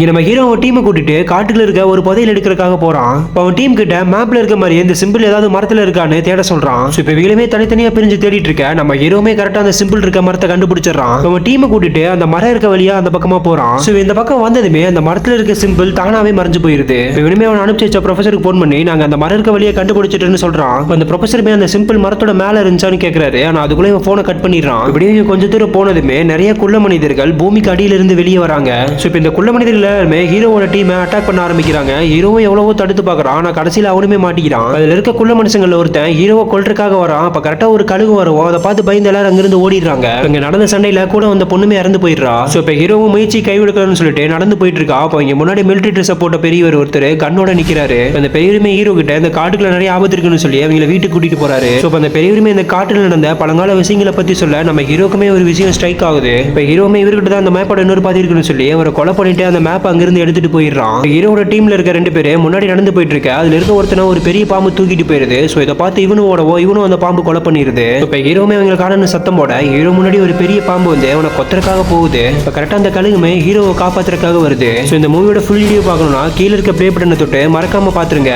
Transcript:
இங்க நம்ம ஹீரோ டீமை கூட்டிட்டு காட்டுல இருக்க ஒரு புதையல் எடுக்கிறதுக்காக போறான். அவன் டீம் கிட்ட மேப்ல இருக்க மாதிரி இந்த சிம்பிள் ஏதாவது மரத்துல இருக்கான்னு தேட சொல்றான். இப்ப இவங்களுமே தனித்தனியா பிரிஞ்சு தேடிட்டு இருக்க நம்ம ஹீரோமே கரெக்டா அந்த சிம்பிள் இருக்க மரத்தை கண்டுபிடிச்சிடறான். அவன் டீமை கூட்டிட்டு அந்த மரம் இருக்க வழியா அந்த பக்கமா போறான். இந்த பக்கம் வந்ததுமே அந்த மரத்துல இருக்க சிம்பிள் தானாவே மறைஞ்சு போயிருது. இவனுமே அவன் அனுப்பிச்சு வச்ச ப்ரொஃபஸருக்கு போன் பண்ணி நாங்க அந்த மரம் இருக்க வழியா கண்டுபிடிச்சிட்டுன்னு சொல்றான். அந்த ப்ரொஃபஸருமே அந்த சிம்பிள் மரத்தோட மேல இருந்துச்சான்னு கேக்குறாரு. ஆனா அதுக்குள்ள இவன் போனை கட் பண்ணிடுறான். இப்படியே கொஞ்சம் தூரம் போனதுமே நிறைய குள்ள மனிதர்கள் பூமிக்கு அடியில இருந்து வெளியே வராங்க. இப்ப இந்த குள்ள மனிதர்கள் எல்லாருமே ஹீரோவோட டீமை அட்டாக் பண்ண ஆரம்பிக்கிறாங்க. ஹீரோவை எவ்வளவோ தடுத்து பாக்குறான். ஆனா கடைசியில அவனுமே மாட்டிக்கிறான். அதுல இருக்க குள்ள மனுஷங்கள்ல ஒருத்தன் ஹீரோவை கொல்றதுக்காக வரான். அப்ப கரெக்டா ஒரு கழுகு வரவும் அதை பார்த்து பயந்து எல்லாரும் அங்கிருந்து ஓடிடுறாங்க. இங்க நடந்த சண்டையில கூட வந்த பொண்ணுமே இறந்து போயிடுறா. இப்ப ஹீரோவும் முயற்சி கைவிடுக்கணும்னு சொல்லிட்டு நடந்து போயிட்டு இருக்கா. அப்ப இங்க முன்னாடி மிலிட்டரி ட்ரெஸ் போட்ட பெரியவர் ஒருத்தர் கண்ணோட நிக்கிறாரு. அந்த பெரியவருமே ஹீரோ கிட்ட இந்த காட்டுக்குள்ள நிறைய ஆபத்து இருக்குன்னு சொல்லி அவங்கள வீட்டுக்கு கூட்டிட்டு போறாரு. அந்த பெரியவருமே இந்த காட்டுல நடந்த பழங்கால விஷயங்களை பத்தி சொல்ல நம்ம ஹீரோக்குமே ஒரு விஷயம் ஸ்ட்ரைக் ஆகுது. இப்ப ஹீரோமே இவர்கிட்ட தான் அந்த மேப்போட இன்னொரு பாதி இருக்குன்னு சொல்லி அவரை கொலை பண்ணிட்டு அந்த மேப் அங்கிருந்து எடுத்துட்டு போயிடுறான். ஹீரோட டீம்ல இருக்க 2 பேரு முன்னாடி நடந்து போயிட்டு இருக்க. அதுல இருக்க ஒருத்தன ஒரு பெரிய பாம்பு தூக்கிட்டு போயிருது. இதை பார்த்து இவனும் ஓடவோ இவனும் அந்த பாம்பு கொலை பண்ணிருது. இப்ப ஹீரோமே அவங்க காரண சத்தம் போட ஹீரோ முன்னாடி ஒரு பெரிய பாம்பு வந்து அவனை கொத்துறதுக்காக போகுது. இப்ப கரெக்டா அந்த கழுகுமே ஹீரோவை காப்பாத்துறதுக்காக வருது. இந்த மூவியோட ஃபுல் வீடியோ பார்க்கணும்னா கீழே இருக்க ப்ளே பட்டனை தொட்டு மறக்காம பாத்துருங்க.